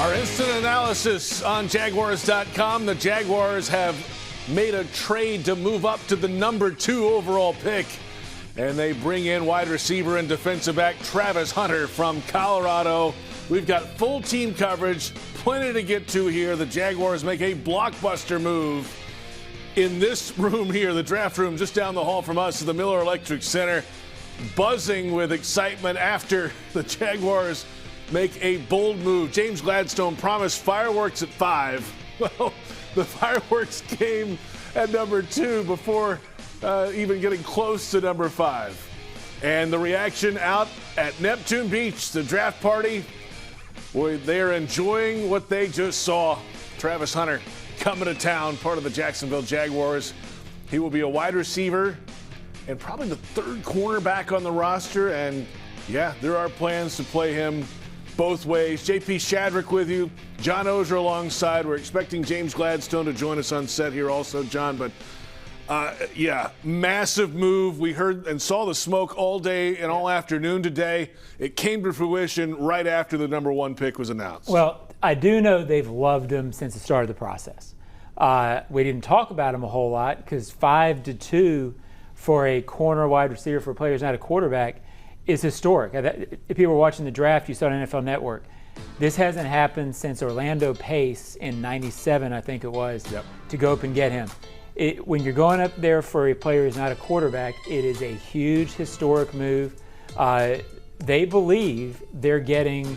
Our instant analysis on Jaguars.com. The Jaguars have made a trade to move up to the number 2 overall pick. And they bring in wide receiver and defensive back Travis Hunter from Colorado. We've got full team coverage, plenty to get to here. The Jaguars make a blockbuster move in this room here, the draft room just down the hall from us at the Miller Electric Center, buzzing with excitement after the Jaguars make a bold move. James Gladstone promised fireworks at 5. Well, the fireworks came at number 2 before even getting close to number 5. And the reaction out at Neptune Beach, the draft party, boy, they're enjoying what they just saw. Travis Hunter coming to town, part of the Jacksonville Jaguars. He will be a wide receiver and probably the 3rd cornerback on the roster. And yeah, there are plans to play him both ways. JP Shadrick with you, John Oehser alongside. We're expecting James Gladstone to join us on set here also, John. But yeah, massive move. We heard and saw the smoke all day and all afternoon today. It came to fruition right after the number 1 pick was announced. Well, I do know they've loved him since the start of the process. We didn't talk about him a whole lot because 5-2 for a corner wide receiver for a player who's not a quarterback is historic. If people were watching the draft, you saw it on NFL Network. This hasn't happened since Orlando Pace in '97, I think it was, to go up and get him. When you're going up there for a player who's not a quarterback, it is a huge historic move. They believe they're getting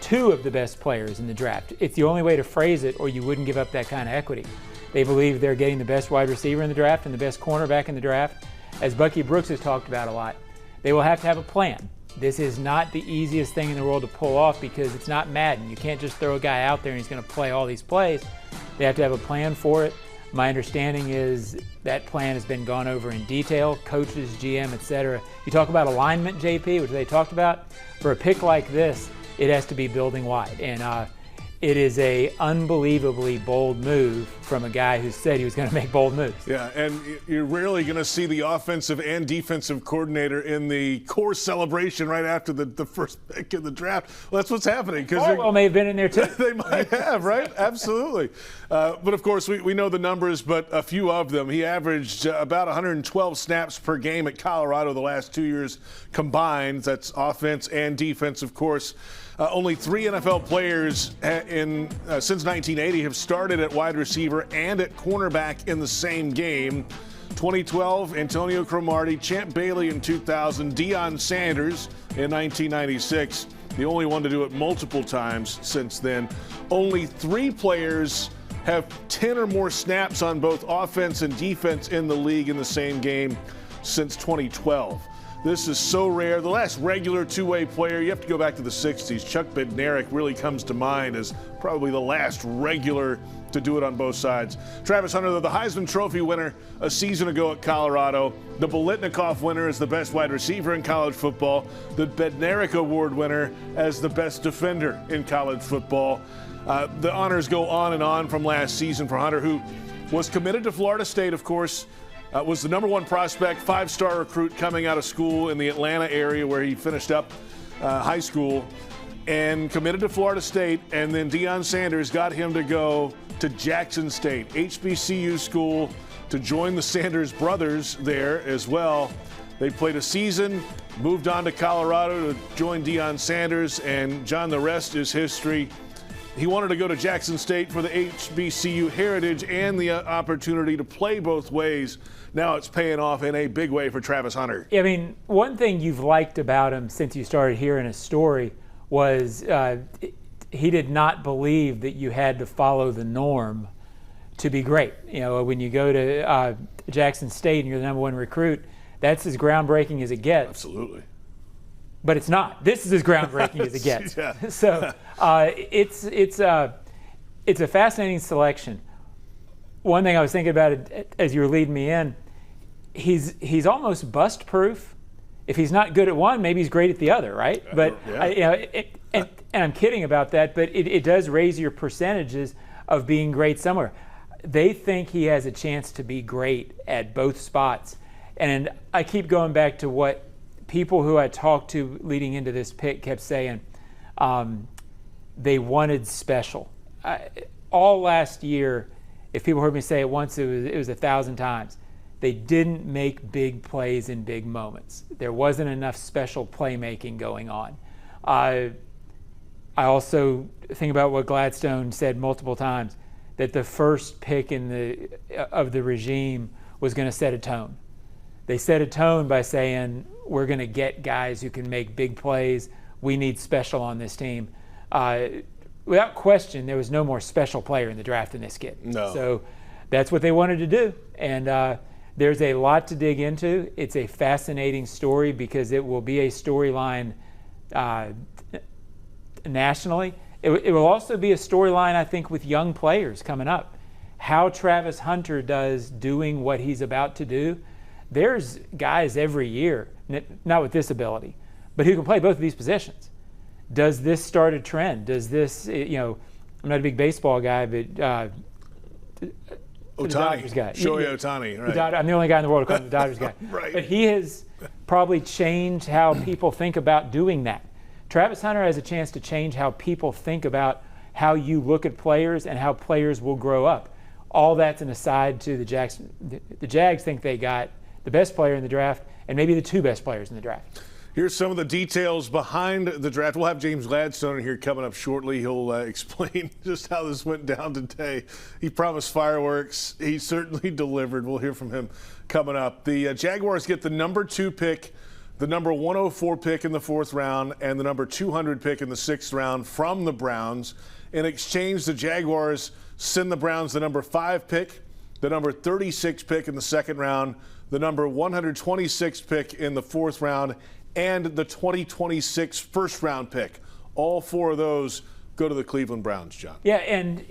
2 of the best players in the draft. It's the only way to phrase it, or you wouldn't give up that kind of equity. They believe they're getting the best wide receiver in the draft and the best cornerback in the draft. As Bucky Brooks has talked about a lot, they will have to have a plan. This is not the easiest thing in the world to pull off because it's not Madden. You can't just throw a guy out there and he's going to play all these plays. They have to have a plan for it. My understanding is that plan has been gone over in detail, coaches, GM, etc. You talk about alignment, JP, which they talked about. For a pick like this, it has to be building wide. And it is a unbelievably bold move from a guy who said he was going to make bold moves. Yeah, and you're rarely going to see the offensive and defensive coordinator in the core celebration right after the first pick in the draft. Well, that's what's happening. Well, may have been in there too. They might have, right? Absolutely. But of course, we know the numbers, but a few of them. He averaged about 112 snaps per game at Colorado the last 2 years combined. That's offense and defense, of course. Only 3 NFL players since 1980 have started at wide receiver and at cornerback in the same game. 2012, Antonio Cromartie, Champ Bailey in 2000, Deion Sanders in 1996. The only one to do it multiple times since then. Only 3 players have 10 or more snaps on both offense and defense in the league in the same game since 2012. This is so rare. The last regular two-way player, you have to go back to the 60s. Chuck Bednarik really comes to mind as probably the last regular to do it on both sides. Travis Hunter, the Heisman Trophy winner a season ago at Colorado. The Biletnikoff winner as the best wide receiver in college football. The Bednarik Award winner as the best defender in college football. The honors go on and on from last season for Hunter, who was committed to Florida State, of course. Was the number 1 prospect, 5-star recruit coming out of school in the Atlanta area where he finished up high school, and committed to Florida State. And then Deion Sanders got him to go to Jackson State, HBCU school, to join the Sanders brothers there as well. They played a season, moved on to Colorado to join Deion Sanders, and John, the rest is history. He wanted to go to Jackson State for the HBCU heritage and the opportunity to play both ways. Now it's paying off in a big way for Travis Hunter. I mean, one thing you've liked about him since you started hearing his story was he did not believe that you had to follow the norm to be great. You know, when you go to Jackson State and you're the number 1 recruit, that's as groundbreaking as it gets. Absolutely. But it's not. This is as groundbreaking as it gets. Yeah. So it's a fascinating selection. One thing I was thinking about it, as you were leading me in, he's almost bust proof. If he's not good at one, maybe he's great at the other, right? But yeah. And I'm kidding about that, but it does raise your percentages of being great somewhere. They think he has a chance to be great at both spots. And I keep going back to what people who I talked to leading into this pick kept saying. they wanted special. All last year, if people heard me say it once, it was 1,000 times. They didn't make big plays in big moments. There wasn't enough special playmaking going on. I also think about what Gladstone said multiple times, that the first pick of the regime was going to set a tone. They set a tone by saying, we're going to get guys who can make big plays. We need special on this team. Without question, there was no more special player in the draft than this kid. No. So that's what they wanted to do. And there's a lot to dig into. It's a fascinating story because it will be a storyline nationally. It will also be a storyline, I think, with young players coming up. How Travis Hunter does doing what he's about to do. There's guys every year, not with this ability, but who can play both of these positions. Does this start a trend? Does this, I'm not a big baseball guy, but Ohtani, guy. Shohei Ohtani, right? I'm the only guy in the world who calls him the Dodgers guy. Right. But he has probably changed how people think about doing that. Travis Hunter has a chance to change how people think about how you look at players and how players will grow up. All that's an aside to the Jags. The Jags think they got the best player in the draft and maybe the two best players in the draft. Here's some of the details behind the draft. We'll have James Gladstone in here coming up shortly. He'll explain just how this went down today. He promised fireworks. He certainly delivered. We'll hear from him coming up. The Jaguars get the number 2 pick, the number 104 pick in the 4th round, and the number 200 pick in the 6th round from the Browns. In exchange, the Jaguars send the Browns the number 5 pick, the number 36 pick in the 2nd round, the number 126 pick in the 4th round, and the 2026 first-round pick. All 4 of those go to the Cleveland Browns, John. Yeah, and,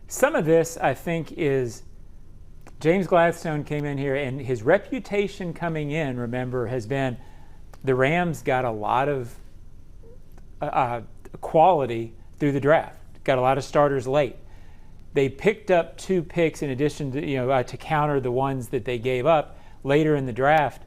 some of this, I think, is James Gladstone came in here, and his reputation coming in, remember, has been the Rams got a lot of quality through the draft, got a lot of starters late. They picked up 2 picks in addition to, to counter the ones that they gave up later in the draft.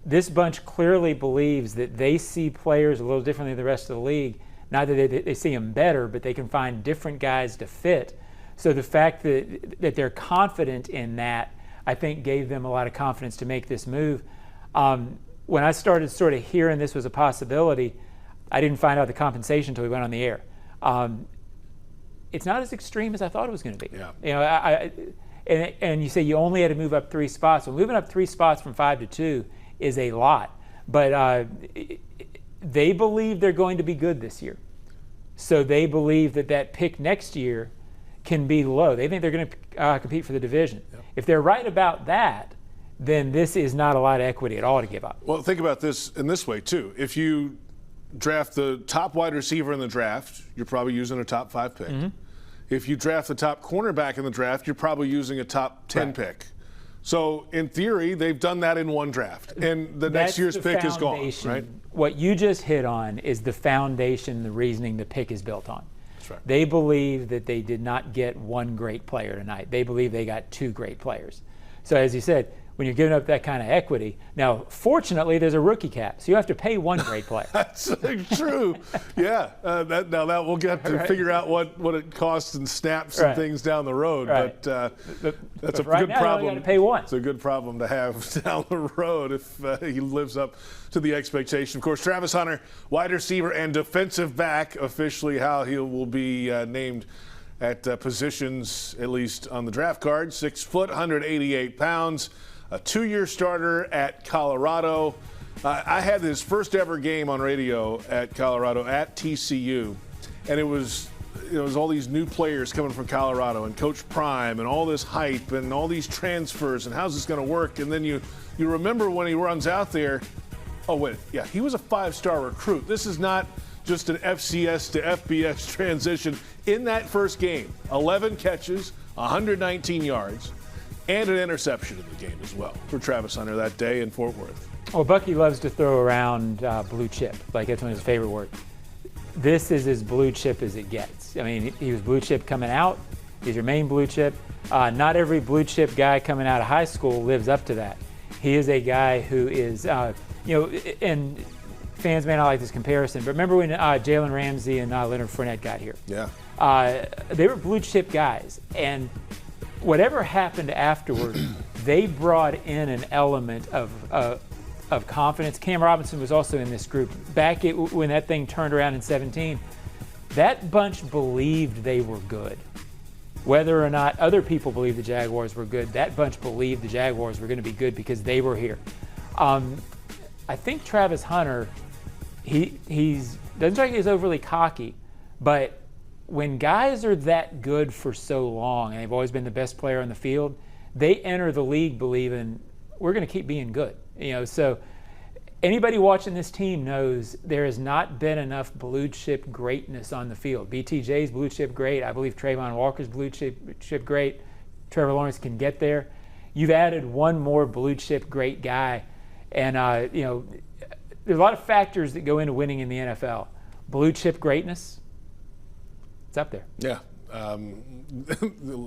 This bunch clearly believes that they see players a little differently than the rest of the league. Not that they see them better, but they can find different guys to fit. So the fact that they're confident in that, I think, gave them a lot of confidence to make this move. When I started sort of hearing this was a possibility, I didn't find out the compensation until we went on the air. It's not as extreme as I thought it was going to be. Yeah. And you say you only had to move up 3 spots. Well, moving up 3 spots from 5 to 2 is a lot. But they believe they're going to be good this year. So they believe that pick next year can be low. They think they're going to compete for the division. Yep. If they're right about that, then this is not a lot of equity at all to give up. Well, think about this in this way, too. If you draft the top wide receiver in the draft, you're probably using a top 5 pick. Mm-hmm. If you draft the top cornerback in the draft, you're probably using a top 10 pick. So, in theory, they've done that in one draft, and the next year's pick is gone, right? What you just hit on is the foundation, the reasoning the pick is built on. That's right. They believe that they did not get one great player tonight. They believe they got 2 great players. So, as you said, when you're giving up that kind of equity, now, fortunately, there's a rookie cap, so you have to pay 1 great player. That's true. Yeah. Now we'll get to figure out what it costs in snaps and things down the road. Right. But that's a right good now, problem. You got to pay 1. It's a good problem to have down the road if he lives up to the expectation. Of course, Travis Hunter, wide receiver and defensive back, officially how he will be named at positions, at least on the draft card. 6 foot, 188 pounds. A 2-year starter at Colorado. I had his first ever game on radio at Colorado at TCU, and it was all these new players coming from Colorado and Coach Prime and all this hype and all these transfers and how's this going to work? And then you remember when he runs out there, oh wait, yeah, he was a 5-star recruit. This is not just an FCS to FBS transition. In that first game, 11 catches, 119 yards. And an interception in the game as well for Travis Hunter that day in Fort Worth. Well, Bucky loves to throw around blue chip, like that's one of his favorite words. This is as blue chip as it gets. I mean, he was blue chip coming out. He's your main blue chip. Not every blue chip guy coming out of high school lives up to that. He is a guy who is, and fans may not like this comparison, but remember when Jalen Ramsey and Leonard Fournette got here? Yeah. They were blue chip guys, and whatever happened afterward, they brought in an element of confidence. Cam Robinson was also in this group. Back when that thing turned around in 2017, that bunch believed they were good. Whether or not other people believed the Jaguars were good, that bunch believed the Jaguars were going to be good because they were here. I think Travis Hunter, he's doesn't strike me as overly cocky, but when guys are that good for so long and they've always been the best player on the field, they enter the league believing we're going to keep being good. So anybody watching this team knows there has not been enough blue chip greatness on the field. BTJ's blue chip great. I believe Trayvon Walker's blue chip great. Trevor Lawrence can get there. You've added one more blue chip great guy. And, there's a lot of factors that go into winning in the NFL. Blue chip greatness, it's up there. Yeah.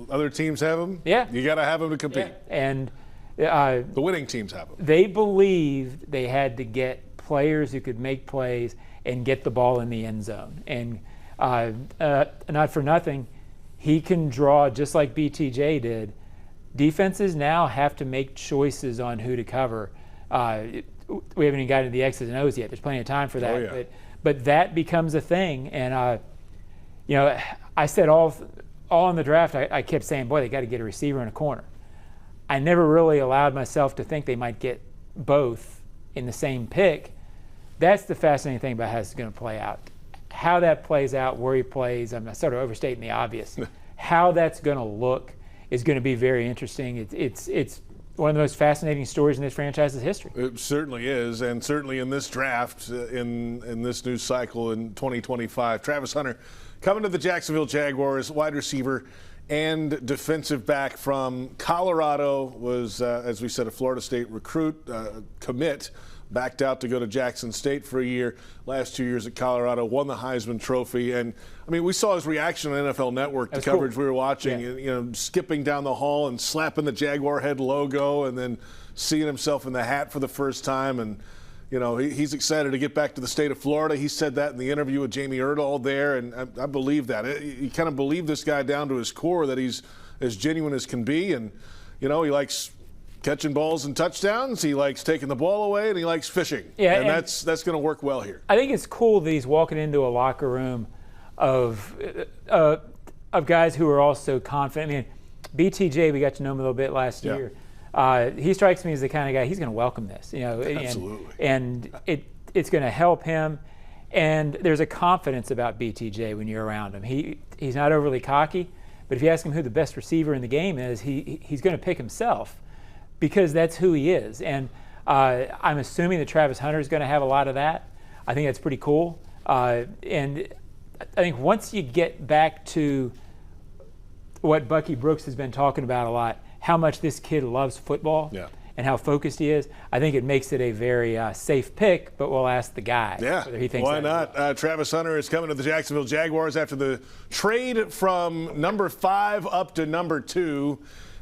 Other teams have them. Yeah. You got to have them to compete. Yeah. And the winning teams have them. They believed they had to get players who could make plays and get the ball in the end zone. And not for nothing, he can draw just like BTJ did. Defenses now have to make choices on who to cover. We haven't even gotten to the X's and O's yet. There's plenty of time for that. Oh, yeah. But that becomes a thing. And, I said all in the draft, I kept saying, boy, they got to get a receiver and a corner. I never really allowed myself to think they might get both in the same pick. That's the fascinating thing about how it's going to play out. How that plays out, where he plays, I'm sort of overstating the obvious. How that's going to look is going to be very interesting. It's one of the most fascinating stories in this franchise's history. It certainly is, and certainly in this draft, in this new cycle in 2025. Travis Hunter coming to the Jacksonville Jaguars, wide receiver and defensive back from Colorado, was, as we said, a Florida State recruit, commit, backed out to go to Jackson State for a year. Last 2 years at Colorado, won the Heisman Trophy. And, I mean, we saw his reaction on NFL Network, the coverage we were watching, skipping down the hall and slapping the Jaguar head logo and then seeing himself in the hat for the first time. And, he's excited to get back to the state of Florida. He said that in the interview with Jamie Erdahl there, and I believe that. You kind of believe this guy down to his core, that he's as genuine as can be. And, he likes catching balls and touchdowns. He likes taking the ball away, and he likes fishing. Yeah, and that's going to work well here. I think it's cool that he's walking into a locker room of guys who are also confident. I mean, BTJ, we got to know him a little bit last year. He strikes me as the kind of guy, he's going to welcome this. Absolutely. And it's going to help him. And there's a confidence about BTJ when you're around him. He's not overly cocky, but if you ask him who the best receiver in the game is, he's going to pick himself, because that's who he is. And I'm assuming that Travis Hunter is going to have a lot of that. I think that's pretty cool. And I think once you get back to what Bucky Brooks has been talking about a lot, how much this kid loves football and how focused he is, I think it makes it a very safe pick, but we'll ask the guy whether he thinks why not? Travis Hunter is coming to the Jacksonville Jaguars after the trade from number 5 up to number 2.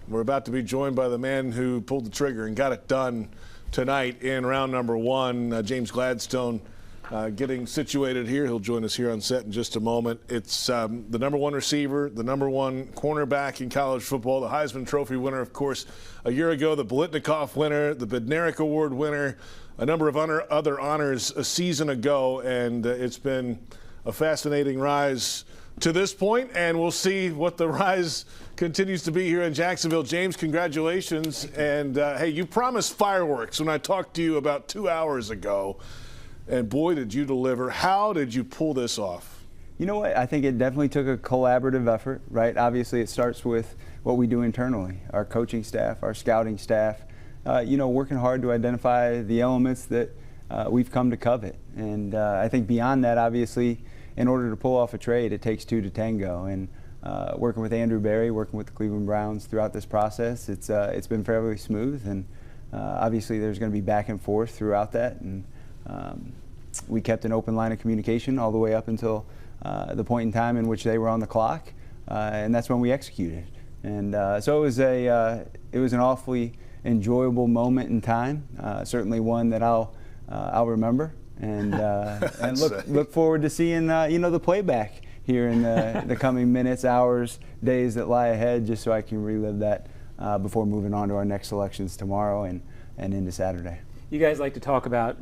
We're about to be joined by the man who pulled the trigger and got it done tonight in round number 1. James Gladstone getting situated here. He'll join us here on set in just a moment. It's the number 1 receiver, the number 1 cornerback in college football, the Heisman Trophy winner, of course, a year ago, the Biletnikoff winner, the Bednarik Award winner, a number of other honors a season ago, and it's been a fascinating rise to this point, and we'll see what the rise continues to be here in Jacksonville. James, congratulations. And, hey, you promised fireworks when I talked to you about 2 hours ago, and boy, did you deliver. How did you pull this off? You know what? I think it definitely took a collaborative effort, right? Obviously, it starts with what we do internally, our coaching staff, our scouting staff, working hard to identify the elements that we've come to covet. And I think beyond that, obviously, in order to pull off a trade, it takes 2 to tango. And working with Andrew Berry, working with the Cleveland Browns throughout this process, it's been fairly smooth. And obviously, there's going to be back and forth throughout that. And we kept an open line of communication all the way up until the point in time in which they were on the clock, and that's when we executed. And so it was an awfully enjoyable moment in time, certainly one that I'll remember. and look forward to seeing the playback here in the coming minutes, hours, days that lie ahead, just so I can relive that before moving on to our next selections tomorrow and into Saturday. You guys like to talk about,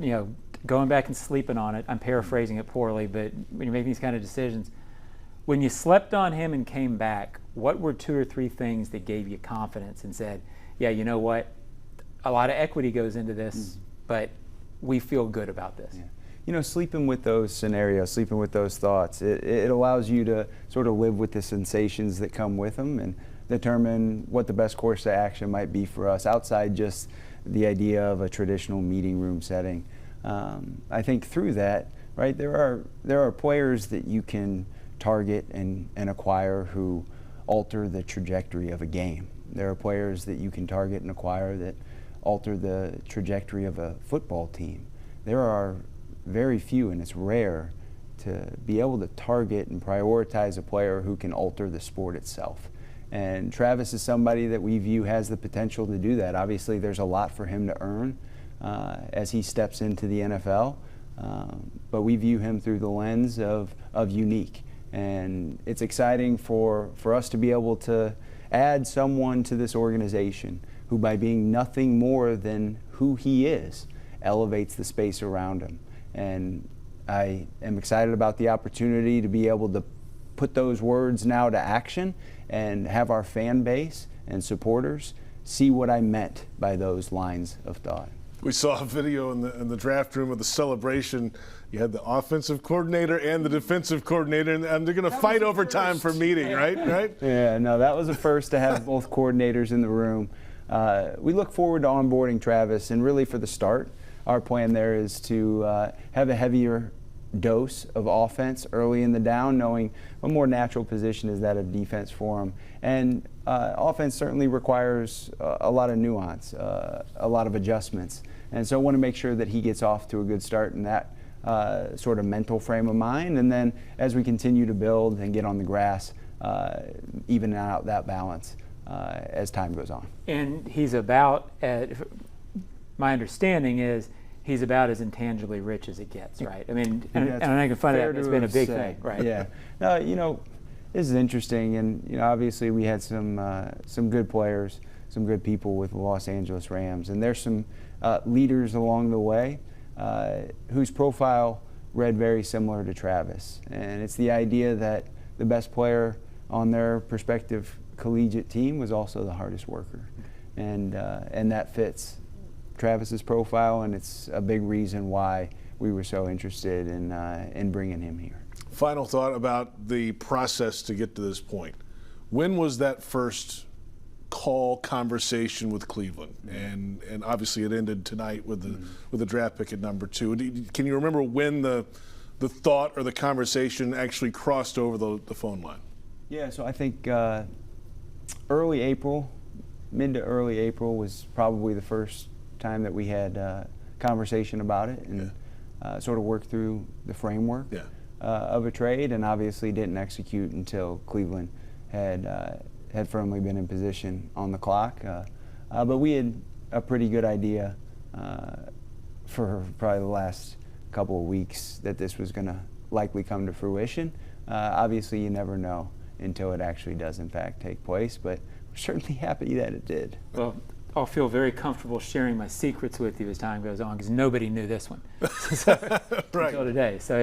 going back and sleeping on it. I'm paraphrasing it poorly, but when you're making these kind of decisions, when you slept on him and came back, what were 2 or 3 things that gave you confidence and said, yeah, you know what, a lot of equity goes into this, but we feel good about this? Yeah. Sleeping with those scenarios, sleeping with those thoughts, it allows you to sort of live with the sensations that come with them and determine what the best course of action might be for us outside just the idea of a traditional meeting room setting. I think through that, right, there are players that you can target and acquire who alter the trajectory of a game. There are players that you can target and acquire that alter the trajectory of a football team. There are very few, and it's rare, to be able to target and prioritize a player who can alter the sport itself. And Travis is somebody that we view has the potential to do that. Obviously, there's a lot for him to earn as he steps into the NFL, but we view him through the lens of unique. And it's exciting for us to be able to add someone to this organization who, by being nothing more than who he is, elevates the space around him. And I am excited about the opportunity to be able to put those words now to action and have our fan base and supporters see what I meant by those lines of thought. We saw a video in the draft room of the celebration. You had the offensive coordinator and the defensive coordinator, and they're going to fight over time for meeting, right? Yeah, no, that was a first to have both coordinators in the room. We look forward to onboarding Travis, and really for the start, our plan there is to have a heavier dose of offense early in the down, knowing a more natural position is that of defense for him. And offense certainly requires a lot of nuance, a lot of adjustments. And so I want to make sure that he gets off to a good start in that sort of mental frame of mind. And then as we continue to build and get on the grass, even out that balance as time goes on. And he's about, my understanding is, he's about as intangibly rich as it gets, right? I mean, and I can find that it's been a big thing, right? Yeah. No, this is interesting, and obviously we had some good players, some good people with the Los Angeles Rams, and there's some leaders along the way whose profile read very similar to Travis, and it's the idea that the best player on their prospective collegiate team was also the hardest worker, and that fits Travis's profile, and it's a big reason why we were so interested in bringing him here. Final thought about the process to get to this point. When was that first call conversation with Cleveland? And obviously it ended tonight with the draft pick at number 2. Can you remember when the thought or the conversation actually crossed over the phone line? Yeah, so I think early April, mid to early April was probably the first time that we had conversation about it and sort of worked through the framework of a trade, and obviously didn't execute until Cleveland had firmly been in position on the clock. But we had a pretty good idea for probably the last couple of weeks that this was going to likely come to fruition. Obviously, you never know until it actually does in fact take place, but we're certainly happy that it did. Well, I'll feel very comfortable sharing my secrets with you as time goes on, because nobody knew this one until today. So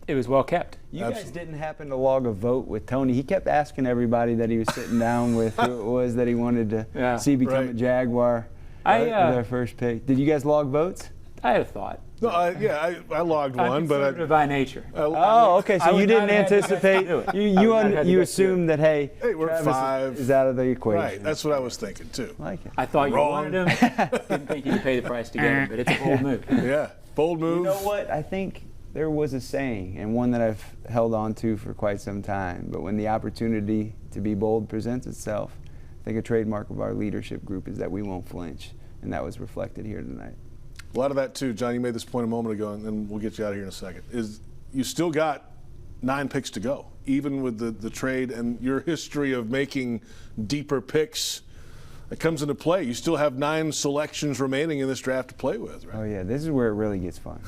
it was well kept. You guys didn't happen to log a vote with Tony. He kept asking everybody that he was sitting down with who it was that he wanted to see become a Jaguar. Their first pick. Did you guys log votes? I had a thought. No, I logged one, but I by nature. Okay. So you didn't anticipate. You assumed that hey, we're Travis 5 is out of the equation. Right. That's what I was thinking too. I like it. I thought you wanted him. Didn't think you could pay the price to get him, but it's a bold move. Yeah, bold move. You know what? I think there was a saying, and one that I've held on to for quite some time. But when the opportunity to be bold presents itself, I think a trademark of our leadership group is that we won't flinch, and that was reflected here tonight. A lot of that too, John. You made this point a moment ago, and then we'll get you out of here in a second. Is you still got 9 picks to go, even with the trade and your history of making deeper picks. that comes into play. You still have 9 selections remaining in this draft to play with, right? Oh, yeah, this is where it really gets fun.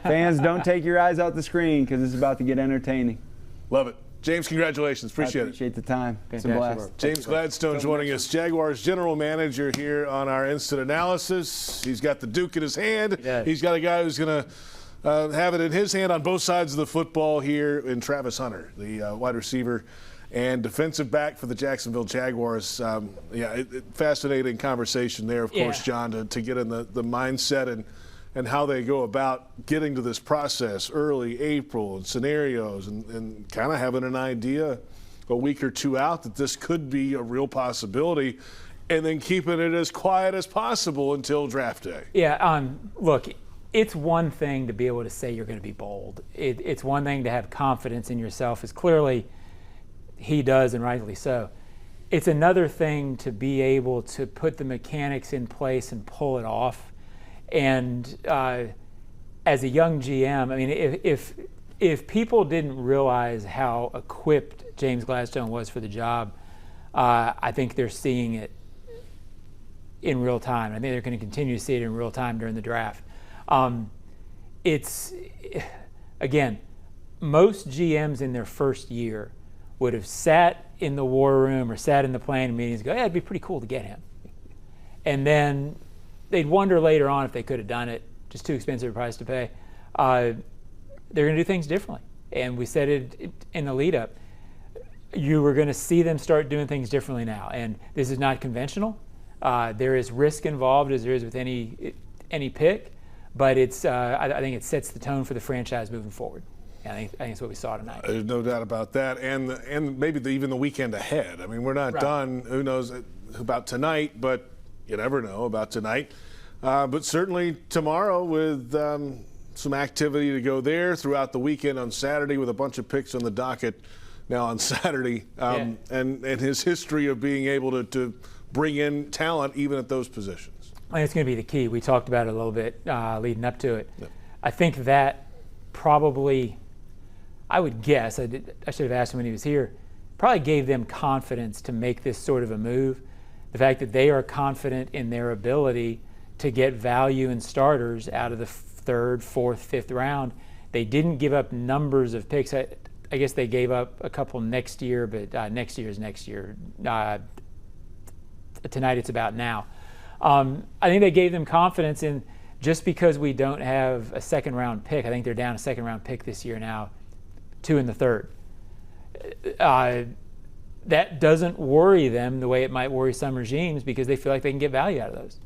Fans, don't take your eyes off the screen because it's about to get entertaining. Love it. James, congratulations. Appreciate it. Appreciate the time. It's a Fantastic blast. work. James Gladstone joining us, Jaguars general manager here on our instant analysis. He's got the Duke in his hand. He's got a guy who's going to have it in his hand on both sides of the football here in Travis Hunter, the wide receiver and defensive back for the Jacksonville Jaguars. Fascinating conversation there, of course, John, to get in the mindset and how they go about getting to this process early April and scenarios and kind of having an idea a week or two out that this could be a real possibility, and then keeping it as quiet as possible until draft day. Yeah, look, it's one thing to be able to say you're going to be bold. It's one thing to have confidence in yourself, as clearly he does, and rightly so. It's another thing to be able to put the mechanics in place and pull it off. And as a young GM, I mean, if people didn't realize how equipped James Gladstone was for the job, I think they're seeing it in real time. I think they're going to continue to see it in real time during the draft. It's, again, most GMs in their first year would have sat in the war room or sat in the planning meetings and go, yeah, it'd be pretty cool to get him. And then they'd wonder later on if they could have done it, just too expensive a price to pay. They're going to do things differently. And we said it in the lead up. You were going to see them start doing things differently now. And this is not conventional. There is risk involved, as there is with any pick, but it's I think it sets the tone for the franchise moving forward. I think it's what we saw tonight. There's no doubt about that, and maybe even the weekend ahead. I mean, we're not done. Who knows about tonight, but you never know about tonight. But certainly tomorrow with some activity to go there throughout the weekend on Saturday with a bunch of picks on the docket now on Saturday, and his history of being able to bring in talent even at those positions. I think it's going to be the key. We talked about it a little bit leading up to it. Yep. I think that probably, I would guess, I should have asked him when he was here, probably gave them confidence to make this sort of a move. The fact that they are confident in their ability to get value in starters out of the 3rd, 4th, 5th round. They didn't give up numbers of picks. I guess they gave up a couple next year, but next year is next year. Tonight it's about now. I think they gave them confidence in, just because we don't have a 2nd round pick, I think they're down a 2nd round pick this year now, 2 in the 3rd. That doesn't worry them the way it might worry some regimes, because they feel like they can get value out of those.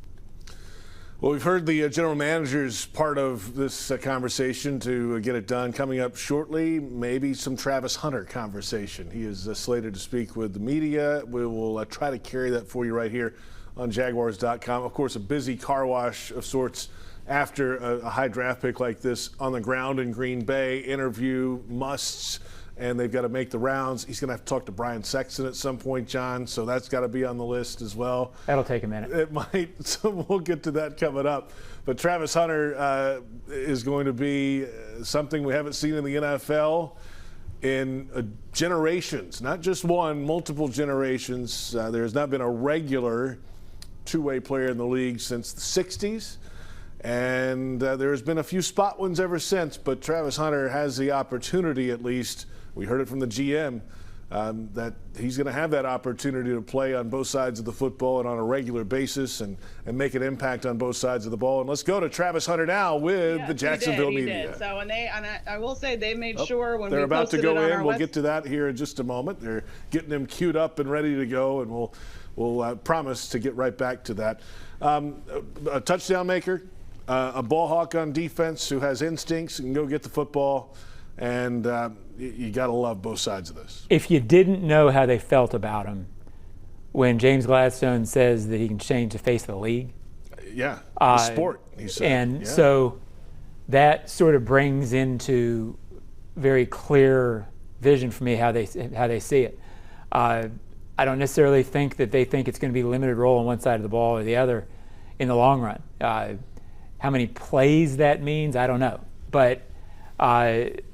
Well, we've heard the general manager's part of this conversation to get it done. Coming up shortly, maybe some Travis Hunter conversation. He is slated to speak with the media. We will try to carry that for you right here on Jaguars.com. Of course, a busy car wash of sorts after a high draft pick like this on the ground in Green Bay. Interview musts, and they've got to make the rounds. He's going to have to talk to Brian Sexton at some point, John, so that's got to be on the list as well. That'll take a minute. It might, so we'll get to that coming up. But Travis Hunter is going to be something we haven't seen in the NFL in generations, not just one, multiple generations. There has not been a regular two-way player in the league since the 60s. And there has been a few spot ones ever since, but Travis Hunter has the opportunity, at least, we heard it from the GM, that he's going to have that opportunity to play on both sides of the football and on a regular basis and make an impact on both sides of the ball. And let's go to Travis Hunter now with the Jacksonville media. Did. So, and I will say they made sure when they're we about to go in. We'll West. Get to that here in just a moment. They're getting him queued up and ready to go, and we'll promise to get right back to that. A touchdown maker. A ball hawk on defense who has instincts and can go get the football, and you got to love both sides of this. If you didn't know how they felt about him when James Gladstone says that he can change the face of the league. Yeah, the sport, he said. And so that sort of brings into very clear vision for me how they see it. I don't necessarily think that they think it's going to be a limited role on one side of the ball or the other in the long run. How many plays that means, I don't know. But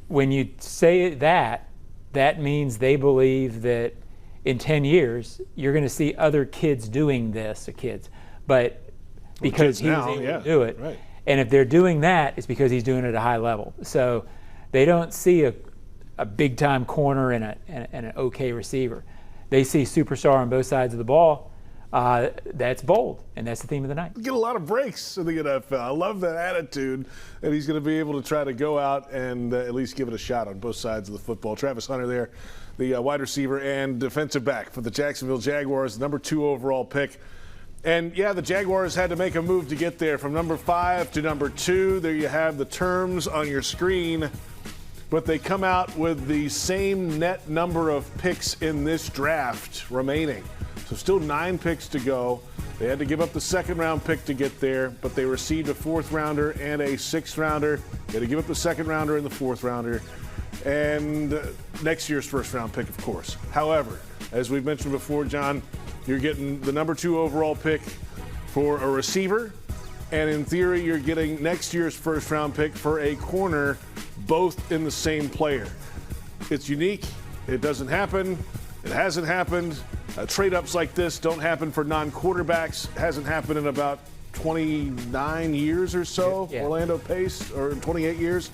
when you say that means they believe that in 10 years, you're going to see other kids doing this, but because he was able to do it. Right. And if they're doing that, it's because he's doing it at a high level. So they don't see a big-time corner and an okay receiver. They see superstar on both sides of the ball. That's bold, and that's the theme of the night. Get a lot of breaks in the NFL. I love that attitude, and he's going to be able to try to go out and at least give it a shot on both sides of the football. Travis Hunter there, the wide receiver and defensive back for the Jacksonville Jaguars, number 2 overall pick. And, yeah, the Jaguars had to make a move to get there from number 5 to number 2. There you have the terms on your screen. But they come out with the same net number of picks in this draft remaining. So still 9 picks to go. They had to give up the second-round pick to get there, but they received a 4th-rounder and a 6th-rounder. They had to give up the 2nd-rounder and the 4th-rounder. And next year's first-round pick, of course. However, as we've mentioned before, John, you're getting the number 2 overall pick for a receiver, and in theory, you're getting next year's first-round pick for a corner, both in the same player. It's unique. It doesn't happen. It hasn't happened. Trade-ups like this don't happen for non-quarterbacks. Hasn't happened in about 29 years or so. Yeah. Orlando Pace, or 28 years.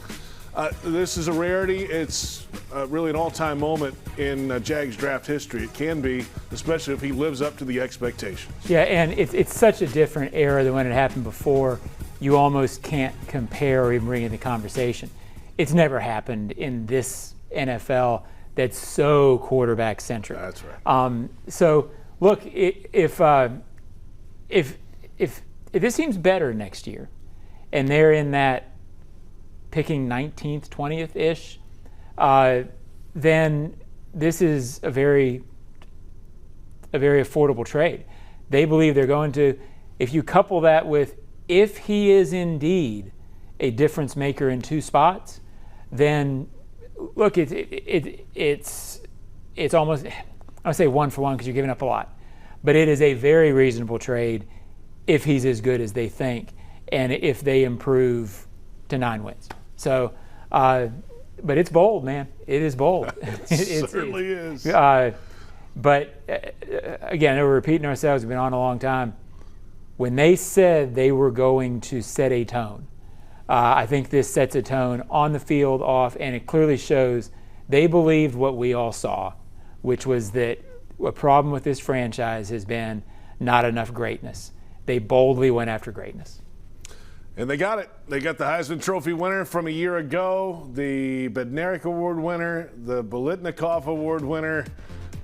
This is a rarity. It's really an all-time moment in Jags draft history. It can be, especially if he lives up to the expectations. Yeah, and it's such a different era than when it happened before. You almost can't compare or even bring in the conversation. It's never happened in this NFL that's so quarterback-centric. That's right. So, look, if this team's better next year, and they're in that picking 19th, 20th-ish, then this is a very affordable trade. They believe they're going to, if you couple that with, if he is indeed a difference maker in 2 spots, then look, it's almost, I would say 1 for 1 because you're giving up a lot, but it is a very reasonable trade if he's as good as they think, and if they improve to 9 wins. So, but it's bold, man. It is bold. It certainly is. But again, we're repeating ourselves. We've been on a long time. When they said they were going to set a tone, I think this sets a tone on the field, off, and it clearly shows they believed what we all saw, which was that a problem with this franchise has been not enough greatness. They boldly went after greatness. And they got it. They got the Heisman Trophy winner from a year ago, the Bednarik Award winner, the Biletnikoff Award winner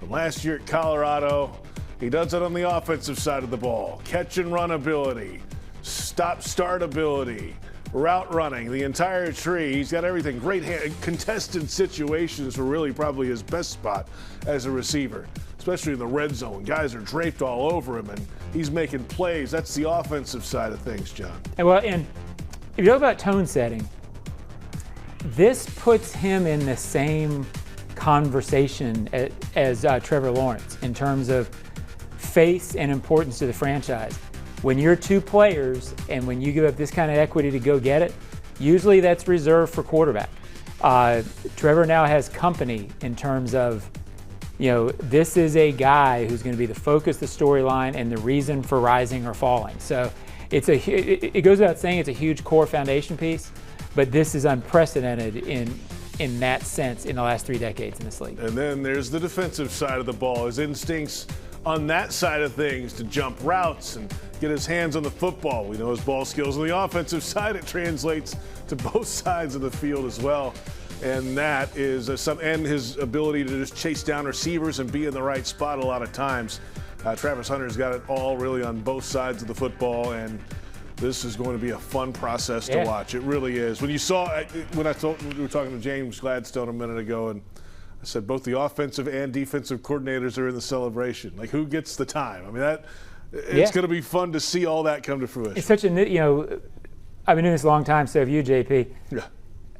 from last year at Colorado. He does it on the offensive side of the ball. Catch and run ability, stop-start ability, route running, the entire tree. He's got everything. Great contested situations were really probably his best spot as a receiver, especially in the red zone. Guys are draped all over him, and he's making plays. That's the offensive side of things, John. And if you talk about tone setting, this puts him in the same conversation as Trevor Lawrence in terms of face and importance to the franchise. When you're 2 players and when you give up this kind of equity to go get it, usually that's reserved for quarterback. Trevor now has company in terms of, this is a guy who's going to be the focus, the storyline, and the reason for rising or falling. So it goes without saying it's a huge core foundation piece, but this is unprecedented in that sense in the last 3 decades in this league. And then there's the defensive side of the ball. His instincts on that side of things to jump routes and get his hands on the football. We know his ball skills on the offensive side. It translates to both sides of the field as well. And that is and his ability to just chase down receivers and be in the right spot a lot of times. Travis Hunter's got it all really on both sides of the football, and this is going to be a fun process to watch. It really is. When you saw, we were talking to James Gladstone a minute ago, and I said both the offensive and defensive coordinators are in the celebration. Like, who gets the time? I mean, it's going to be fun to see all that come to fruition. It's such I've been doing this a long time, so have you, JP. Yeah.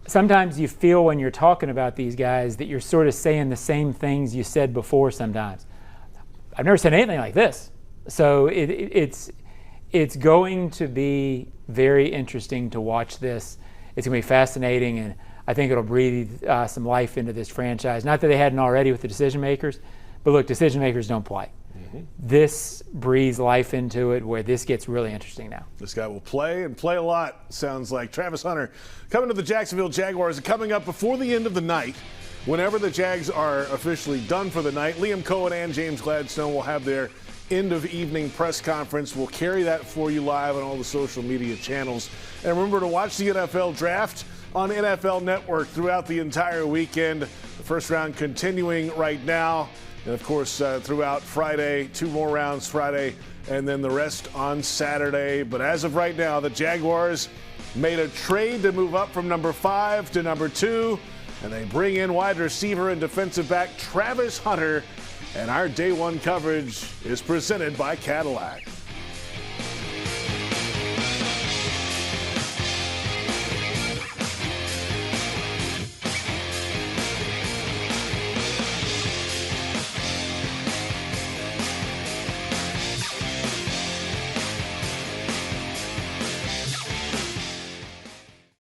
Sometimes you feel when you're talking about these guys that you're sort of saying the same things you said before sometimes. I've never said anything like this. So it's going to be very interesting to watch this. It's going to be fascinating, and I think it'll breathe some life into this franchise. Not that they hadn't already with the decision makers, But look, decision makers don't play. This breathes life into it where this gets really interesting now. This guy will play and play a lot, sounds like. Travis Hunter coming to the Jacksonville Jaguars, coming up before the end of the night. Whenever the Jags are officially done for the night, Liam Cohen and James Gladstone will have their end of evening press conference. We'll carry that for you live on all the social media channels. And remember to watch the NFL draft on NFL Network throughout the entire weekend. The first round continuing right now. And of course, throughout Friday, 2 more rounds Friday, and then the rest on Saturday. But as of right now, the Jaguars made a trade to move up from number 5 to number 2. And they bring in wide receiver and defensive back Travis Hunter. And our day one coverage is presented by Cadillac.